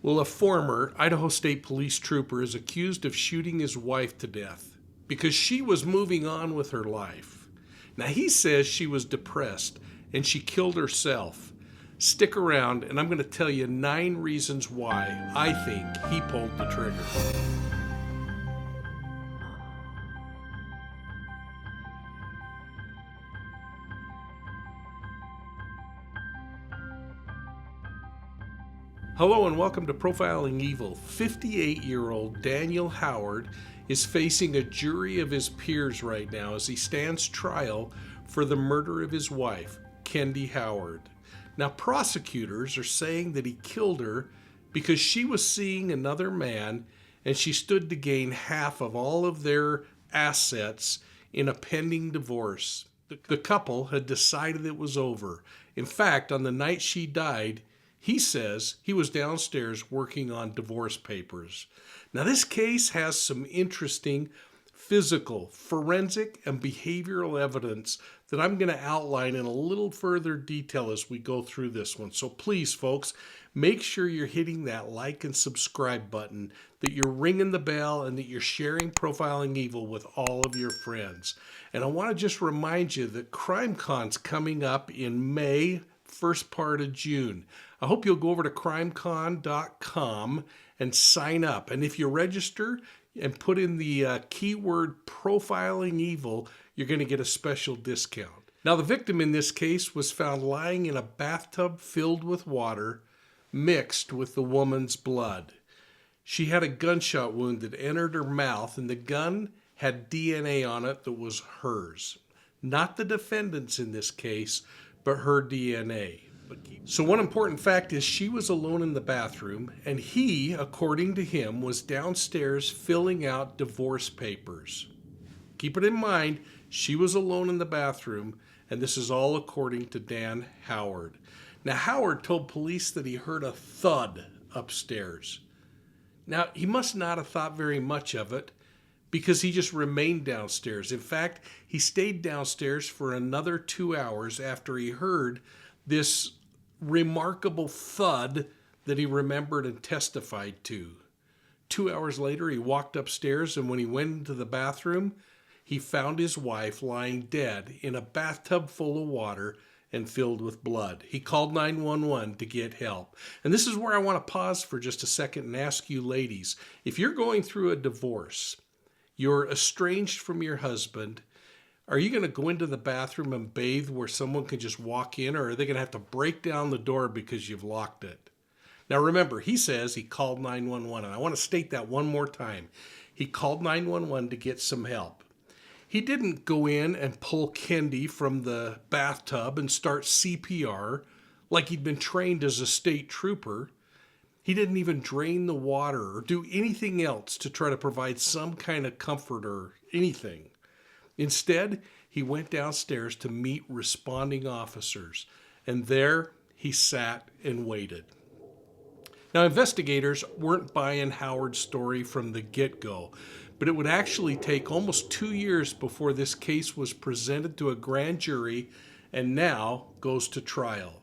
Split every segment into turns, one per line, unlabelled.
Well, a former Idaho State Police trooper is accused of shooting his wife to death because she was moving on with her life. Now, he says she was depressed and she killed herself. Stick around, and I'm going to tell you 9 reasons why I think he pulled the trigger. Hello and welcome to Profiling Evil. 58-year-old Daniel Howard is facing a jury of his peers right now as he stands trial for the murder of his wife, Kendy Howard. Now, prosecutors are saying that he killed her because she was seeing another man and she stood to gain half of all of their assets in a pending divorce. The couple had decided it was over. In fact, on the night she died, he says he was downstairs working on divorce papers. Now, this case has some interesting physical, forensic, and behavioral evidence that I'm going to outline in a little further detail as we go through this one. So please, folks, make sure you're hitting that like and subscribe button, that you're ringing the bell, and that you're sharing Profiling Evil with all of your friends. And I want to just remind you that CrimeCon's coming up in May, first part of June. I hope you'll go over to crimecon.com and sign up. And if you register and put in the keyword Profiling Evil, you're going to get a special discount. Now, the victim in this case was found lying in a bathtub filled with water mixed with the woman's blood. She had a gunshot wound that entered her mouth, and the gun had DNA on it that was hers. Not the defendant's in this case, but her DNA. So one important fact is she was alone in the bathroom, and he, according to him, was downstairs filling out divorce papers. Keep it in mind, she was alone in the bathroom, and this is all according to Dan Howard. Now, Howard told police that he heard a thud upstairs. Now, he must not have thought very much of it, because he just remained downstairs. In fact, he stayed downstairs for another 2 hours after he heard this remarkable thud that he remembered and testified to. 2 hours later, he walked upstairs, and when he went into the bathroom, he found his wife lying dead in a bathtub full of water and filled with blood. He called 911 to get help. And this is where I want to pause for just a second and ask you ladies, if you're going through a divorce, you're estranged from your husband, are you going to go into the bathroom and bathe where someone can just walk in, or are they going to have to break down the door because you've locked it? Now remember, he says he called 911, and I want to state that one more time. He called 911 to get some help. He didn't go in and pull Kendy from the bathtub and start CPR like he'd been trained as a state trooper. He didn't even drain the water or do anything else to try to provide some kind of comfort or anything. Instead, he went downstairs to meet responding officers, and there he sat and waited. Now, investigators weren't buying Howard's story from the get-go, but it would actually take almost 2 years before this case was presented to a grand jury and now goes to trial.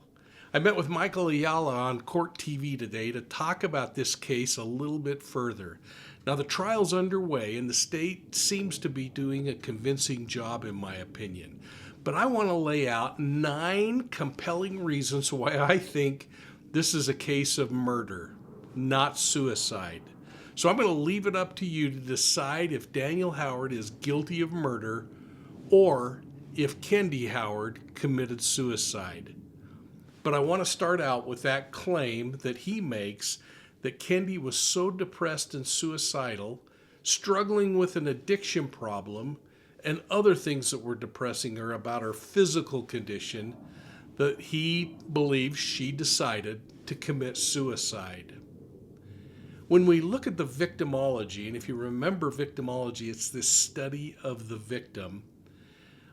I met with Michael Ayala on Court TV today to talk about this case a little bit further. Now, the trial's underway, and the state seems to be doing a convincing job, in my opinion. But I want to lay out 9 compelling reasons why I think this is a case of murder, not suicide. So I'm going to leave it up to you to decide if Daniel Howard is guilty of murder or if Kendy Howard committed suicide. But I want to start out with that claim that he makes that Kendy was so depressed and suicidal, struggling with an addiction problem, and other things that were depressing her about her physical condition, that he believes she decided to commit suicide. When we look at the victimology, and if you remember victimology, it's this study of the victim,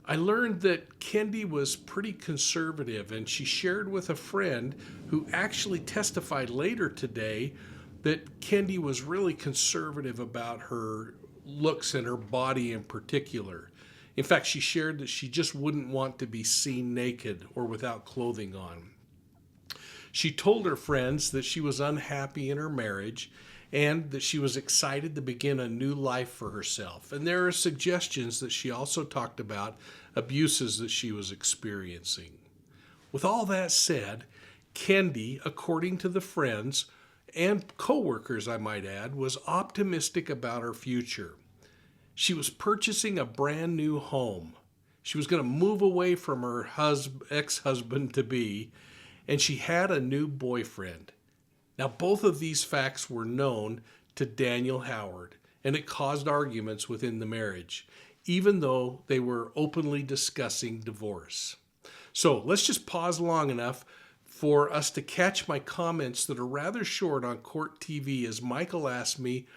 I learned that Kendy was pretty conservative, and she shared with a friend who actually testified later today that Kendy was really conservative about her looks and her body in particular. In fact, she shared that she just wouldn't want to be seen naked or without clothing on. She told her friends that she was unhappy in her marriage and that she was excited to begin a new life for herself. And there are suggestions that she also talked about abuses that she was experiencing. With all that said, Kendy, according to the friends and co-workers, I might add, was optimistic about her future. She was purchasing a brand new home. She was going to move away from her ex-husband-to-be, and she had a new boyfriend. Now, both of these facts were known to Daniel Howard, and it caused arguments within the marriage, even though they were openly discussing divorce. So let's just pause long enough for us to catch my comments that are rather short on Court TV as Michael asked me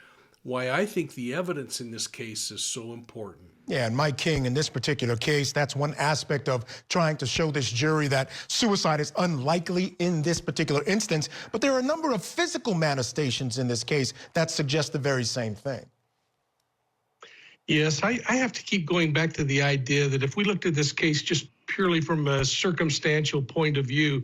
why I think the evidence in this case is so important.
Yeah, and Mike King, in this particular case, that's one aspect of trying to show this jury that suicide is unlikely in this particular instance. But there are a number of physical manifestations in this case that suggest the very same thing.
Yes, I have to keep going back to the idea that if we looked at this case just purely from a circumstantial point of view,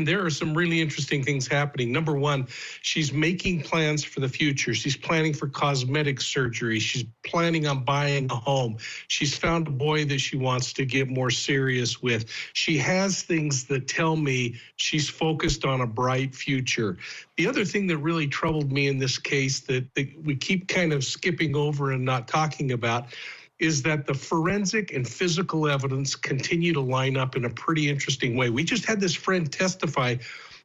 there are some really interesting things happening. Number one, she's making plans for the future. She's planning for cosmetic surgery. She's planning on buying a home. She's found a boy that she wants to get more serious with. She has things that tell me she's focused on a bright future. The other thing that really troubled me in this case that we keep kind of skipping over and not talking about is that the forensic and physical evidence continue to line up in a pretty interesting way. We just had this friend testify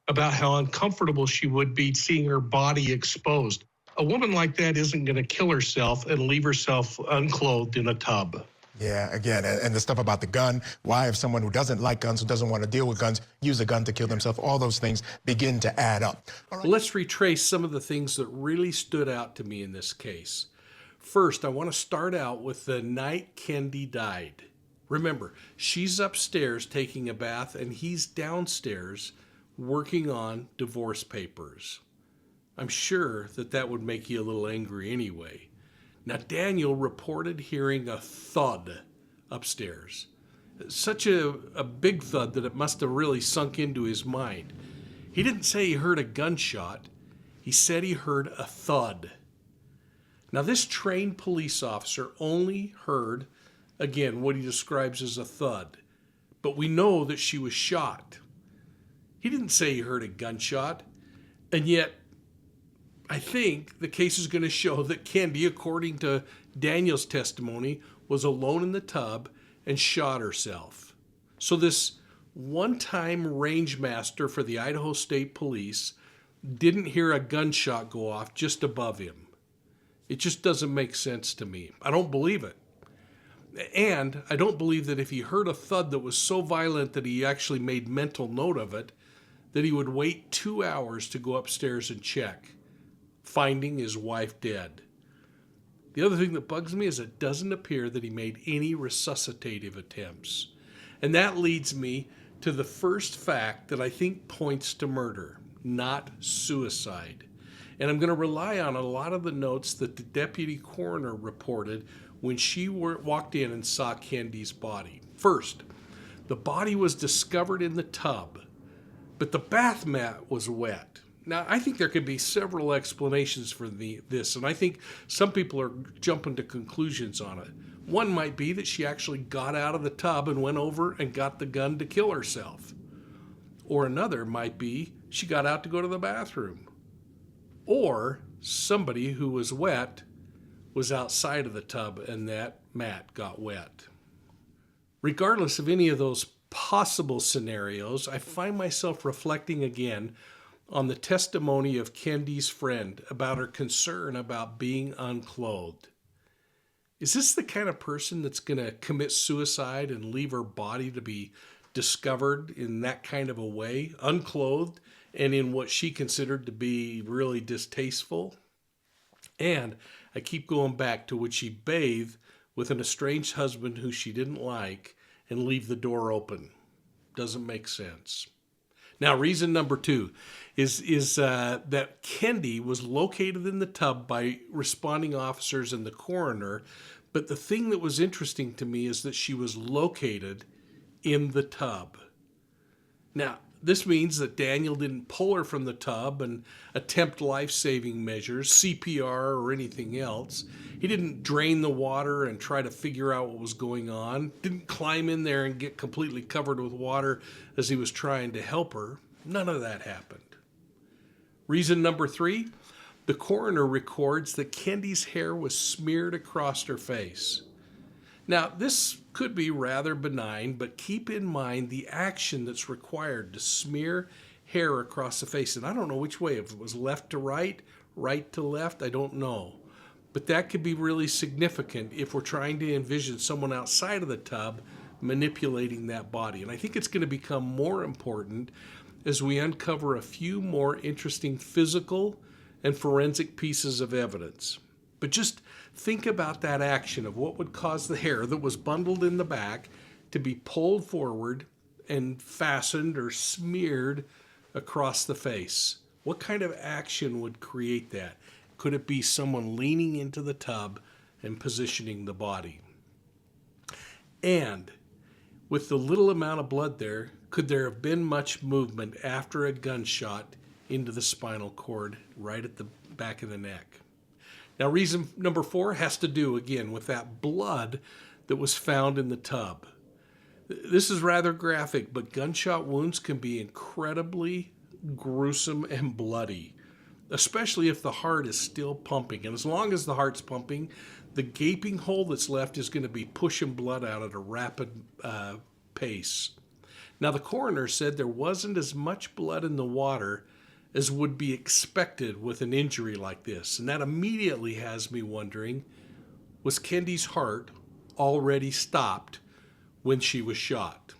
about how uncomfortable she would be seeing her body exposed. A woman like that isn't going to kill herself and leave herself unclothed in a tub.
Yeah, again, and the stuff about the gun, why if someone who doesn't like guns, who doesn't want to deal with guns, use a gun to kill themselves, all those things begin to add up.
All right. Let's retrace some of the things that really stood out to me in this case. First, I want to start out with the night Kendy died. Remember, she's upstairs taking a bath and he's downstairs working on divorce papers. I'm sure that would make you a little angry anyway. Now, Daniel reported hearing a thud upstairs. Such a big thud that it must have really sunk into his mind. He didn't say he heard a gunshot. He said he heard a thud. Now, this trained police officer only heard, again, what he describes as a thud, but we know that she was shot. He didn't say he heard a gunshot, and yet I think the case is going to show that Kendy, according to Daniel's testimony, was alone in the tub and shot herself. So this one-time range master for the Idaho State Police didn't hear a gunshot go off just above him. It just doesn't make sense to me. I don't believe it. And I don't believe that if he heard a thud that was so violent that he actually made mental note of it, that he would wait 2 hours to go upstairs and check, finding his wife dead. The other thing that bugs me is it doesn't appear that he made any resuscitative attempts. And that leads me to the first fact that I think points to murder, not suicide. And I'm going to rely on a lot of the notes that the deputy coroner reported when she walked in and saw Kendy's body. First, the body was discovered in the tub, but the bath mat was wet. Now, I think there could be several explanations for this, and I think some people are jumping to conclusions on it. One might be that she actually got out of the tub and went over and got the gun to kill herself. Or another might be she got out to go to the bathroom. Or somebody who was wet was outside of the tub and that mat got wet. Regardless of any of those possible scenarios, I find myself reflecting again on the testimony of Kendy's friend about her concern about being unclothed. Is this the kind of person that's going to commit suicide and leave her body to be discovered in that kind of a way, unclothed, and in what she considered to be really distasteful? And I keep going back to would she bathe with an estranged husband who she didn't like and leave the door open? Doesn't make sense. Now, reason number two is that Kendy was located in the tub by responding officers and the coroner, but the thing that was interesting to me is that she was located in the tub. Now, This means that Daniel didn't pull her from the tub and attempt life-saving measures, CPR or anything else. He didn't drain the water and try to figure out what was going on. Didn't climb in there and get completely covered with water as he was trying to help her. None of that happened. Reason number 3, the coroner records that Kendy's hair was smeared across her face. Now, this could be rather benign, but keep in mind the action that's required to smear hair across the face. And I don't know which way, if it was left to right, right to left, I don't know. But that could be really significant if we're trying to envision someone outside of the tub manipulating that body. And I think it's going to become more important as we uncover a few more interesting physical and forensic pieces of evidence. But just think about that action of what would cause the hair that was bundled in the back to be pulled forward and fastened or smeared across the face. What kind of action would create that? Could it be someone leaning into the tub and positioning the body? And with the little amount of blood there, could there have been much movement after a gunshot into the spinal cord right at the back of the neck? Now, reason number 4 has to do, again, with that blood that was found in the tub. This is rather graphic, but gunshot wounds can be incredibly gruesome and bloody, especially if the heart is still pumping. And as long as the heart's pumping, the gaping hole that's left is going to be pushing blood out at a rapid pace. Now, the coroner said there wasn't as much blood in the water as would be expected with an injury like this. And that immediately has me wondering, was Kendy's heart already stopped when she was shot?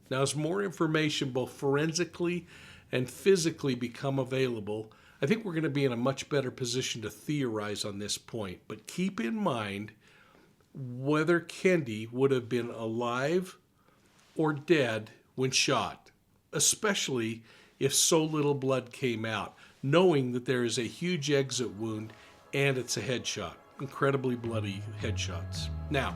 Now, as more information, both forensically and physically, become available, I think we're going to be in a much better position to theorize on this point. But keep in mind whether Kendy would have been alive or dead when shot, especially if so little blood came out, knowing that there is a huge exit wound and it's a headshot, incredibly bloody headshots. Now,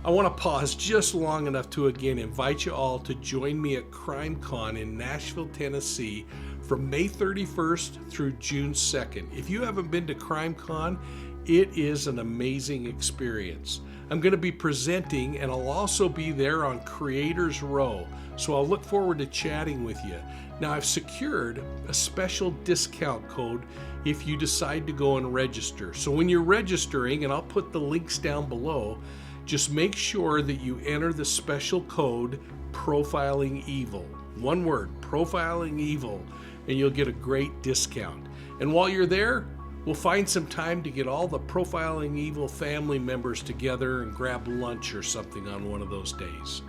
I want to pause just long enough to again invite you all to join me at CrimeCon in Nashville, Tennessee from May 31st through June 2nd. If you haven't been to CrimeCon, it is an amazing experience. I'm going to be presenting, and I'll also be there on Creators Row, so I'll look forward to chatting with you. Now, I've secured a special discount code if you decide to go and register. So when you're registering, and I'll put the links down below, just make sure that you enter the special code Profiling Evil. One word, Profiling Evil, and you'll get a great discount. And while you're there, we'll find some time to get all the Profiling Evil family members together and grab lunch or something on one of those days.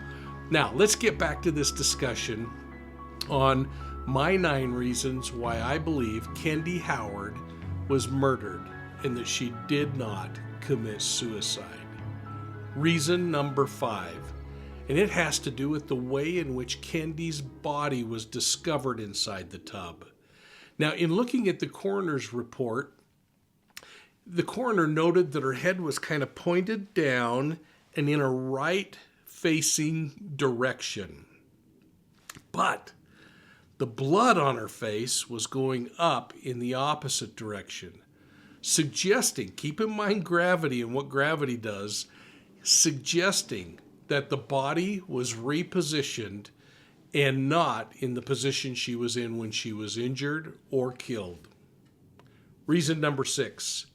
Now, let's get back to this discussion on my 9 reasons why I believe Kendy Howard was murdered and that she did not commit suicide. Reason number 5, and it has to do with the way in which Kendy's body was discovered inside the tub. Now, in looking at the coroner's report, the coroner noted that her head was kind of pointed down and in a right-facing direction. But the blood on her face was going up in the opposite direction, suggesting, keep in mind gravity and what gravity does, suggesting that the body was repositioned and not in the position she was in when she was injured or killed. Reason number 6.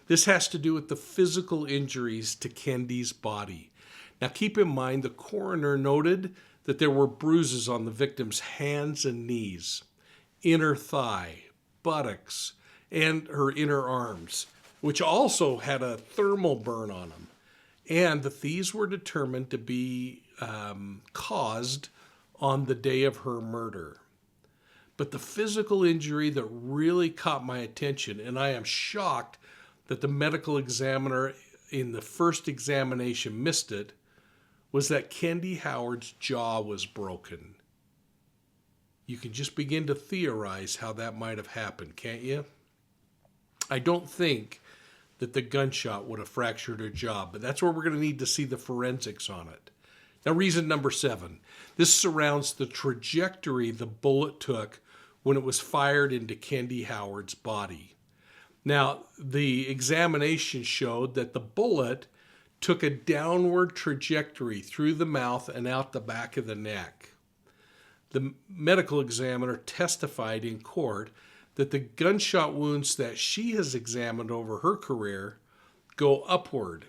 This has to do with the physical injuries to Kendy's body. Now keep in mind the coroner noted that there were bruises on the victim's hands and knees, inner thigh, buttocks, and her inner arms, which also had a thermal burn on them. And that these were determined to be caused on the day of her murder. But the physical injury that really caught my attention, and I am shocked that the medical examiner in the first examination missed it, was that Kendy Howard's jaw was broken. You can just begin to theorize how that might have happened, can't you? I don't think that the gunshot would have fractured her jaw, but that's where we're going to need to see the forensics on it. Now, reason number 7. This surrounds the trajectory the bullet took when it was fired into Kendy Howard's body. Now, the examination showed that the bullet took a downward trajectory through the mouth and out the back of the neck. The medical examiner testified in court that the gunshot wounds that she has examined over her career go upward.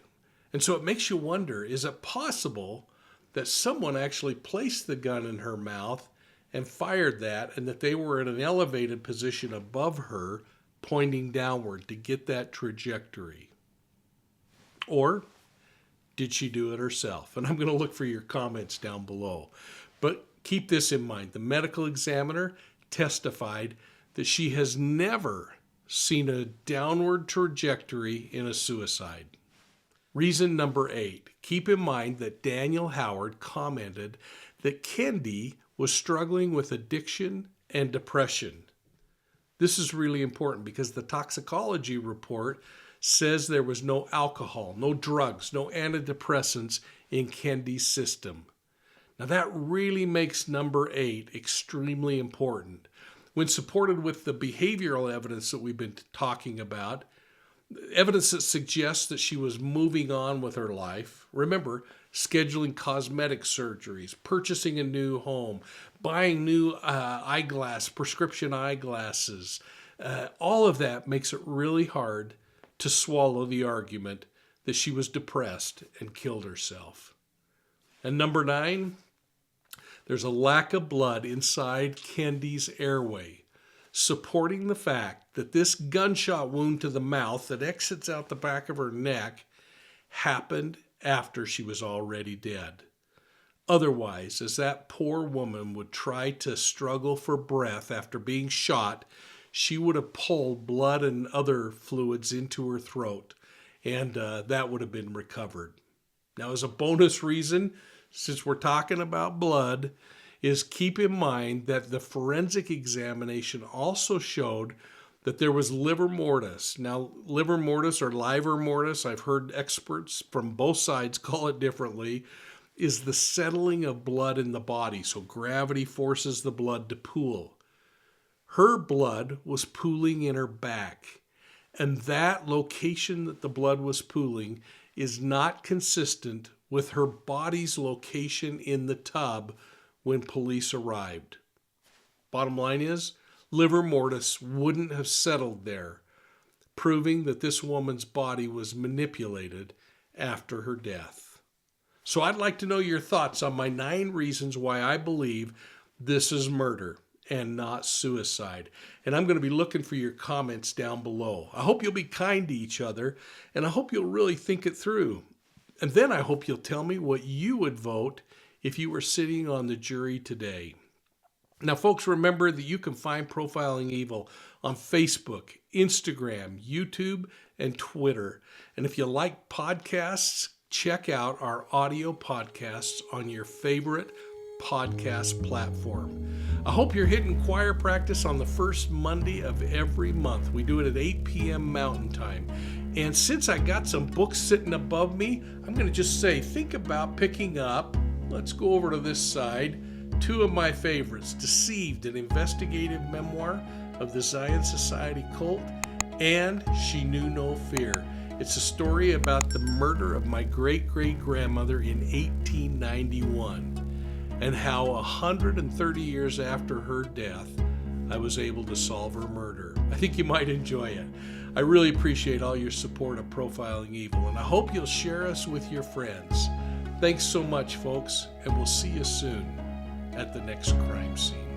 And so it makes you wonder, is it possible that someone actually placed the gun in her mouth and fired that, and that they were in an elevated position above her, pointing downward to get that trajectory? Or did she do it herself? And I'm going to look for your comments down below. But keep this in mind. The medical examiner testified that she has never seen a downward trajectory in a suicide. Reason number 8. Keep in mind that Daniel Howard commented that Kendy was struggling with addiction and depression. This is really important because the toxicology report says there was no alcohol, no drugs, no antidepressants in Kendy's system. Now that really makes number 8 extremely important. When supported with the behavioral evidence that we've been talking about, evidence that suggests that she was moving on with her life. Remember, scheduling cosmetic surgeries, purchasing a new home, buying new prescription eyeglasses. All of that makes it really hard to swallow the argument that she was depressed and killed herself. And number 9, there's a lack of blood inside Kendy's airway, supporting the fact that this gunshot wound to the mouth that exits out the back of her neck happened after she was already dead. Otherwise, as that poor woman would try to struggle for breath after being shot, she would have pulled blood and other fluids into her throat, and that would have been recovered. Now, as a bonus reason, since we're talking about blood, is keep in mind that the forensic examination also showed that there was livor mortis. Now, livor mortis or livor mortis, I've heard experts from both sides call it differently, is the settling of blood in the body. So gravity forces the blood to pool. Her blood was pooling in her back, and that location that the blood was pooling is not consistent with her body's location in the tub when police arrived. Bottom line is, livor mortis wouldn't have settled there, proving that this woman's body was manipulated after her death. So I'd like to know your thoughts on my 9 reasons why I believe this is murder and not suicide. And I'm going to be looking for your comments down below. I hope you'll be kind to each other, and I hope you'll really think it through. And then I hope you'll tell me what you would vote if you were sitting on the jury today. Now, folks, remember that you can find Profiling Evil on Facebook, Instagram, YouTube, and Twitter. And if you like podcasts, check out our audio podcasts on your favorite podcast platform. I hope you're hitting choir practice on the first Monday of every month. We do it at 8 p.m. Mountain Time. And since I got some books sitting above me, I'm going to just say, think about picking up, let's go over to this side, 2 of my favorites, Deceived, an investigative memoir of the Zion Society cult, and She Knew No Fear. It's a story about the murder of my great-great-grandmother in 1891 and how 130 years after her death, I was able to solve her murder. I think you might enjoy it. I really appreciate all your support of Profiling Evil, and I hope you'll share us with your friends. Thanks so much, folks, and we'll see you soon at the next crime scene.